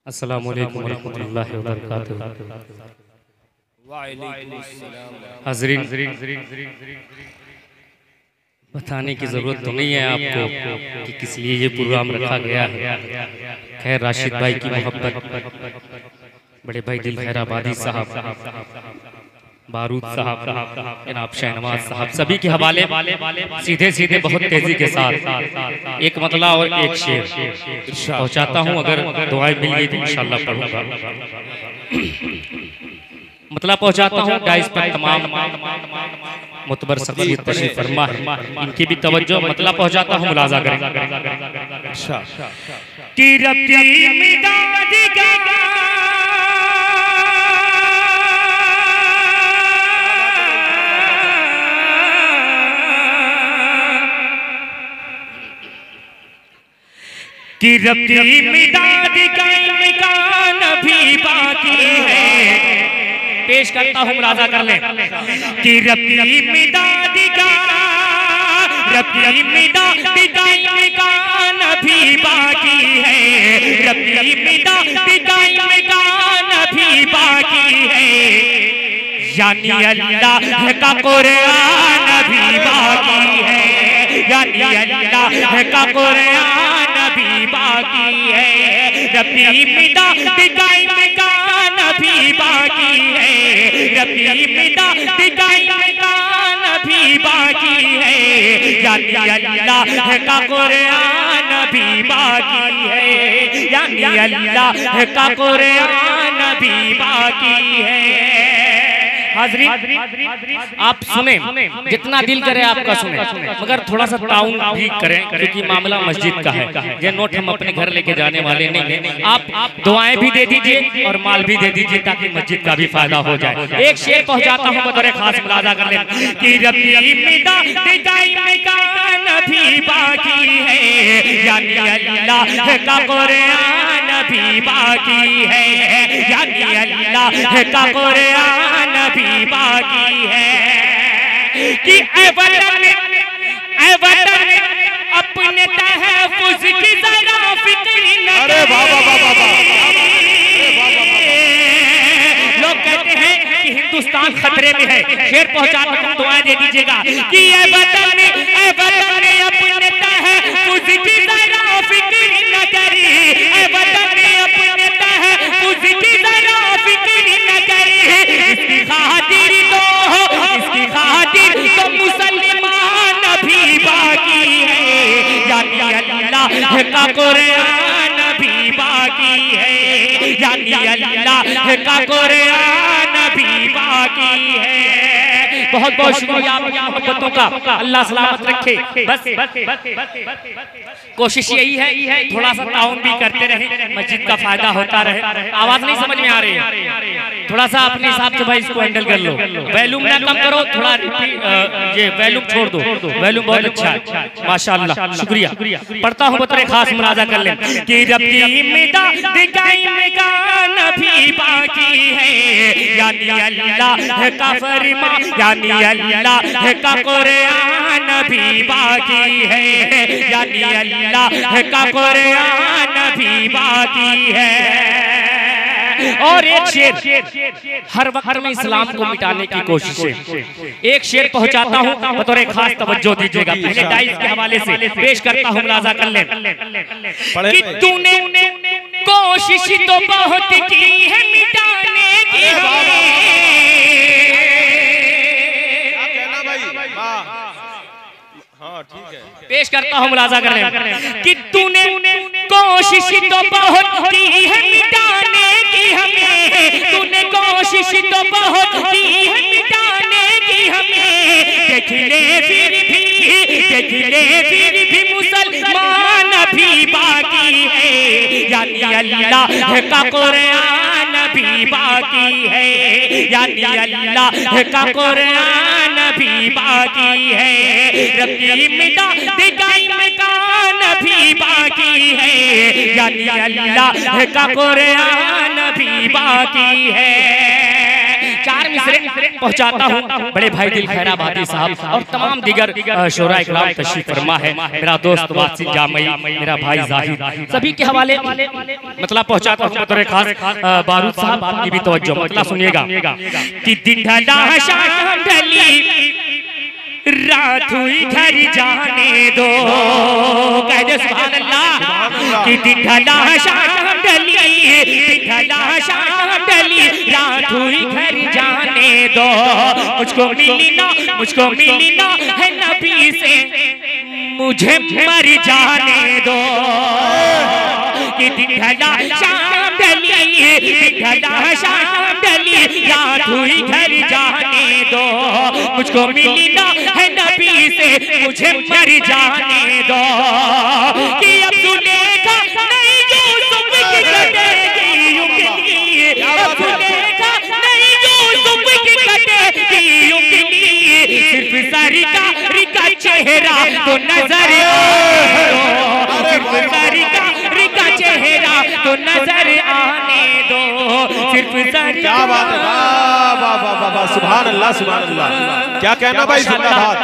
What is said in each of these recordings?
अस्सलामु अलैकुम वरहमतुल्लाहि वबरकातुहू। हाज़रीन, बताने की ज़रूरत तो नहीं है आपको कि किस लिए ये प्रोग्राम रखा गया है। खैर, राशिद भाई की मोहब्बत, बड़े भाई दिल खैराबादी साहब, बारूद साहब, जनाब शहनवाज साहब, सभी के हवाले सीधे सीधे बहुत तेजी के साथ एक मतला और एक शेर पहुंचाता हूं। अगर दुआएं मिल गई तो इंशाअल्लाह पढ़ूंगा। मतला पहुंचाता हूं। डाइस पर तमाम मुतबर शख्सियत तशरीफ फरमा है, इनकी भी तवज्जो। मतला पहुंचाता हूं, मुलाजा करें। कि रब्बी मिदाद का कि रब्बी मिदाद का इम्कान भी बाकी है। पेश करता हूँ, मुलाजा कर लें। कि रब्बी मिदाद का इम्कान भी बाकी है। रब्बी मिदाद का इम्कान भी बाकी है। यानी अल्लाह का कुरान भी बाकी है। यानी अल्लाह का कुरान भी बाकी है। रब्बी मिदाद का इम्कान भी बाकी है। रब्बी मिदाद का इम्कान भी बाकी है। यानी अल्लाह का कुरान भी बाकी है। यानी अल्लाह का कुरान भी बाकी है। हाज़रीन, आप सुने, जितना दिल करे आपका सुने, मगर थोड़ा सा ताउन भी करें, क्योंकि मामला मस्जिद का है। ये नोट हम अपने घर लेके जाने वाले नहीं हैं। आप दुआएं भी दे दीजिए और माल भी दे दीजिए, ताकि मस्जिद का भी फायदा हो जाए। एक शेर पहुंचाता हूं, बतौर खास मुलाजा कर लें। कि रब्बी मिदाद का इम्कान भी बाकी है। यानी अल्लाह का कुरान भी बाकी है। यानी अल्लाह का कुरान भी बाकी है। कि ऐ वतन अपने तहफ़्फ़ुज़ की ज़रा फ़िक्र न करे। लोग कहते हैं कि हिंदुस्तान खतरे में है। शेर पहुंचाता हूं, दुआएं दे दीजिएगा। कि ऐ वतन अपने तहफ़्फ़ुज़ की ज़रा फ़िक्र न करे। ऐ वतन अपने तहफ़्फ़ुज़ की ज़रा फ़िक्र न करे। इसकी खातिर तो मुसलमान भी बाकी है। यानी अल्लाह का कुरान भी बाकी है। यानी अल्लाह का कुरान भी बाकी है। बहुत बहुत शुक्रिया आपकी मोहब्बतों का, अल्लाह सलामत रखे। बस कोशिश यही है, थोड़ा सा ताउन भी करते रहे, मस्जिद का फायदा होता रहे। आवाज नहीं समझ में आ रही है, थोड़ा सा अपने हिसाब से भाई इसको हैंडल कर लो। वॉल्यूम ना कम करो, थोड़ा ये वॉल्यूम छोड़ दो। वॉल्यूम बहुत अच्छा है, माशाअल्लाह, शुक्रिया। पढ़ता हूँ, बतौर खास मुलाजा कर लें। कि रब्बी मिदाद का इम्कान भी बाकी है। यानी अल्लाह का फरमान, यानी अल्लाह का कुरान भी बाकी है। यानी अल्लाह का कुरान भी बाकी है। और एक शेर, हर वक्त में इस्लाम को मिटाने की कोशिश है। एक शेर पहुंचाता हूं, बतौर खास तवज्जो दीजिएगा। पहले डाइस के हवाले से पेश करता हूं, मुलाजा कर लें। कि तूने कोशिश तो बहुत की है मिटाने की। पेश करता हूं, मुलाजा कर लें। कि तूने कोशिश तो बहुत की है मिटाने की हमें। तूने कोशिश तो बहुत की है मिटाने की हमें। देख ले फिर भी मुसलमान भी बाकी है। यानी अल्लाह का कुरान भी बाकी है। यानी अल्लाह का कुरान भी बाकी है। रब्बी मिदाद का इम्कान भी बाकी है। यानी अल्लाह का कुरान भी बाकी है। 4 मिसरे पहुंचाता हूं बड़े भाई दिल खैराबादी साहब और तमाम दीगर शोरा इकराम तशरीफ फरमा है, मेरा दोस्त वासिल जामई, मेरा भाई जाहिद, सभी के हवाले मतलब पहुंचाता हूं। बतौर खास बारूद साहब आपकी भी तवज्जो, मतलब सुनिएगा कि दिन ढला शाम ढली रात हुई घर जाने दो, कह दे सुभान अल्लाह। कि दिन ढला शाम ढली, दिन ढला शाम ढली रात हुई घर जाने दो, मुझको मिलना है नबी से, मुझे मर जाने दो। कि दिन ढला शाम ढली, दिन ढला शाम ढली रात हुई घर जाने दो, मुझको मिलना है नबी से, मुझे मर जाने दो। कि अब सुनेगा नहीं यूसुफ की कटेगी उंगली, अब सुनेगा नहीं यूसुफ की कटेगी उंगली, सिर्फ सरकार का चेहरा तो नजर आने दो, सिर्फ सरकार का चेहरा तो नजर आने दो, सिर्फ सरकार। क्या बात है, वाह वाह वाह, सुभान अल्लाह सुभान अल्लाह। क्या कहना भाई, जिंदाबाद।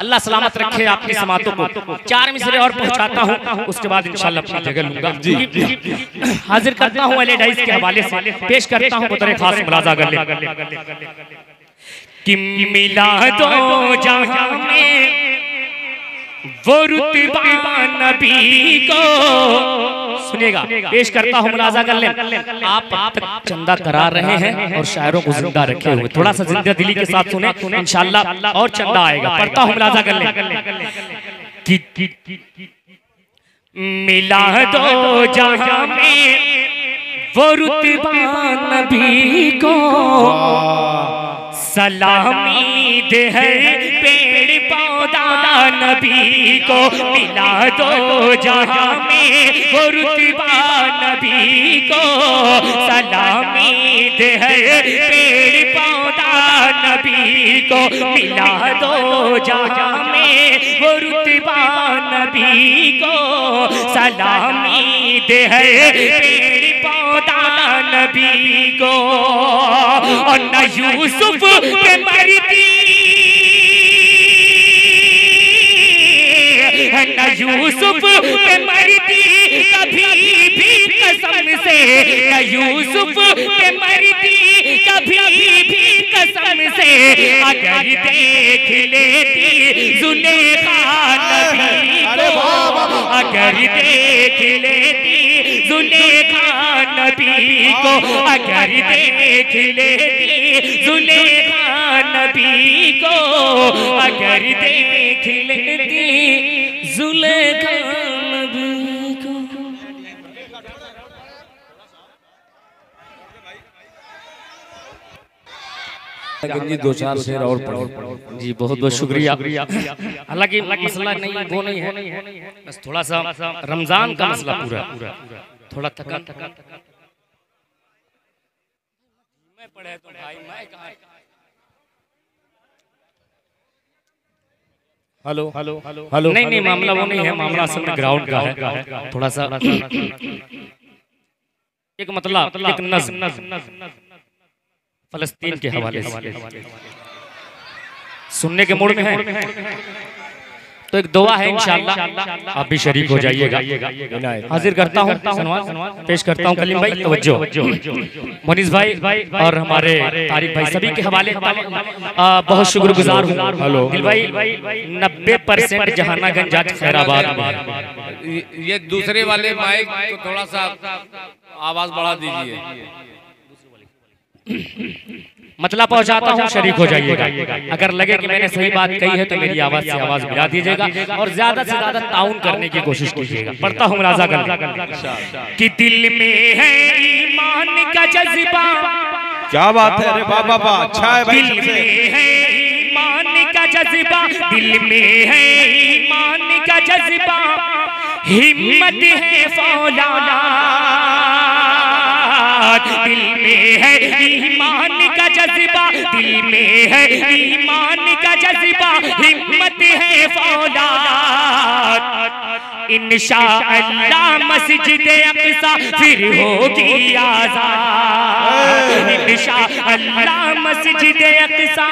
अल्लाह सलामत रखे आपकी समातों को। 4 मिसरे और पहुंचाता हूं, उसके बाद इंशाल्लाह अपनी जगह लूंगा। हाजिर करता हूं एलेडाइस के हवाले से, पेश करता हूं बतौर खास मुलाजा कर ले। कि मिला दो जहां में वो रुतबा नबी को, सुनिएगा पेश करता हूं मुलाजा कर ले। आप तक चंदा करार रहे हैं और शायरों को जिंदा रखे हुए, थोड़ा सा जिंदा दिली के साथ सुने, इंशाल्लाह और चंदा आएगा। पढ़ता हूं मुलाजा कर ले। मिला दो जहां में वो रुतबा नबी को, सलामी दे है पेड़ पौधा नबी को, मिला दो जहां में वो रुतबा नबी को, सलामी दे है पेड़ पौधा नबी को, मिला दो जहां में वो रुतबा नबी को, सलामी दे है पेड़ पौधा नबी को। और न यूसुफ के मरती, न यूसुफ के मरती कभी भी कसम से, न यूसुफ के मरती कभी भी कसम से, अगर देख लेती जुलेखा नबी को, अगर देख लेती जुलेखा नबी को, अगर देख लेती जुलेखा नबी को, अगर देख लेती जुलेखा नबी को। जी 2-4 शेर और पढ़ो। जी बहुत बहुत शुक्रिया। हालांकि मसला नहीं वो नहीं है, बस थोड़ा सा रमजान का मसला पूरा थोड़ा थका मैं पढ़े तो भाई मैं कहाँ। हेलो नहीं मामला वो नहीं है, मामला असल में ग्राउंड का है, थोड़ा सा एक मतलब एक नज़्म फलस्तीन के हवाले से सुनने के मूड में है, तो एक दुआ है इंशाअल्लाह आप भी शरीक हो जाइएगा। हाजिर करता हूँ, पेश करता हूँ कलीम भाई, तवज्जो मोनिस भाई और हमारे तारिक भाई सभी के हवाले बहुत शुक्रगुजार हूँ। दिल भाई 90% जहानागंज आज खैराबाद में। ये दूसरे वाले माइक को थोड़ा सा आवाज बढ़ा दीजिए। मतलब पहुंचाता हूँ, शरीक हो जाइएगा। अगर लगे कि मैंने सही बात कही है तो मेरी आवाज से आवाज मिला दीजिएगा और ज्यादा से ज्यादा ताउन करने की कोशिश कीजिएगा। पढ़ता हूँ राजा गल कि दिल में है ईमान का जज्बा। क्या बात है, अरे वाह वाह वाह, अच्छा है भाई। दिल में है ईमान का जज्बा, दिल में है ईमान का जज्बा, हिम्मत है फौलाद। दिल में है ईमान का जज्बा, दिल में है ईमान का जज्बा, हिम्मत है फौलाद। इंशाअल्लाह मस्जिद अक़सा फिर होगी आज़ाद। इंशाअल्लाह मस्जिद अक़सा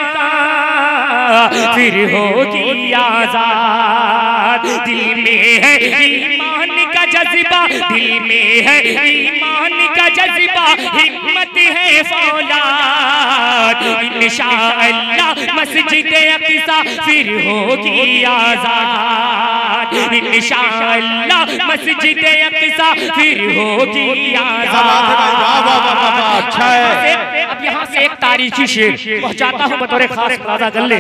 फिर होगी आज़ाद। दिल में है ईमान का जज्बा, दिल में है ईमान का जज्बा, हिम्मत है फौलाद। इंशाअल्लाह मस्जिद अक़सा फिर होगी आज़ाद। इंशाअल्लाह मस्जिद अक़सा फिर होगी आज़ाद। अच्छा है। अब यहाँ से एक तारीखी शेर पहुँचाता हूँ बतौर खास मुलाज़ा गल्ले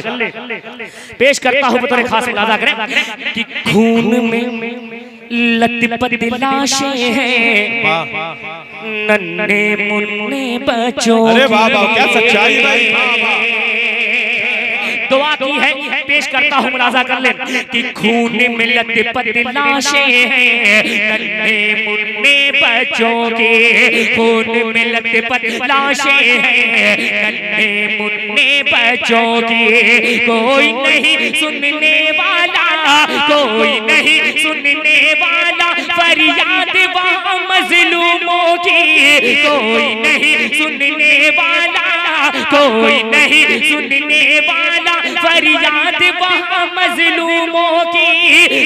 पेश करता हूँ बतौर खास मुलाज़ा करें कि खून में लथपथ लाशें हैं नन्हे मुन्ने बच्चों। अरे वाह वाह क्या सच्चाई भाई। दुआ की है पेश करता हूँ मुलाज़ा कर ले कि खून में लथपथ लाशें हैं नन्हे मुन्ने बच्चों के। खून में लथपथ लाशें हैं नन्हे मुन्ने बच्चों की। कोई नहीं सुनने वाला, कोई नहीं सुनने वाला फरियाद वहाँ मज़लूमों की। कोई नहीं सुनने वाला, कोई नहीं सुनने वाला फरियाद वहाँ मज़लूमों की।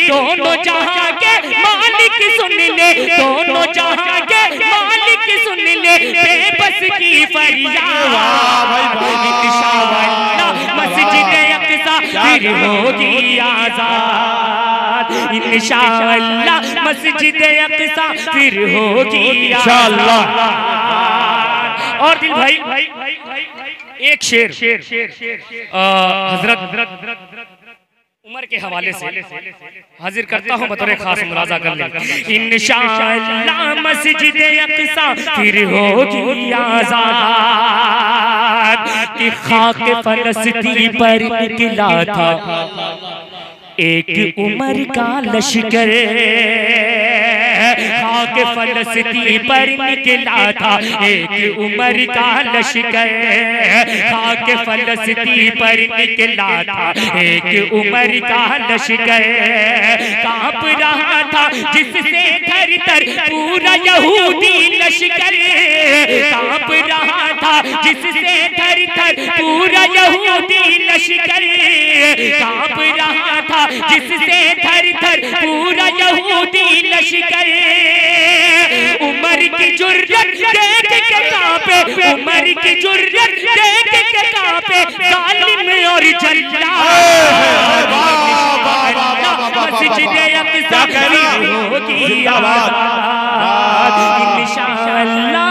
दोनों जहां के मालिक सुन ले, दोनों जहां के मालिक सुन ले बेबस की फरियाद। इंशाअल्लाह मस्जिद अक़सा फिर होगी आज़ाद। इंशाअल्लाह मस्जिद अक़सा फिर होगी इंशाअल्लाह। और दिल भाई एक शेर हजरत उमर के हवाले से हाजिर करता हूँ बतौर खास मुलाज़ा कर ले। इंशाअल्लाह मस्जिद अक़सा फिर होगी आज़ाद। कि खाक फ़लस्तीन पर निकला था एक उमर का लश्कर। खाक फ़लस्तीन पर निकला था एक उमर का लश्कर। खाक फ़लस्तीन पर निकला था एक उमर का लश्कर। कांप रहा था जिससे थर थर पूरा यहूदी लश्कर। कांप रहा था जिससे थर थर पूरा यहूदी लश्कर। कांप रहा था जिससे थर थर पूरा यहूदी लश्कर। उमर की जुर्रत देख के कांपे, उमर की जुर्रत देख के कांपे जालिम और जल्लाद। मस्जिद अक़सा फिर होगी आज़ाद। इंशाअल्लाह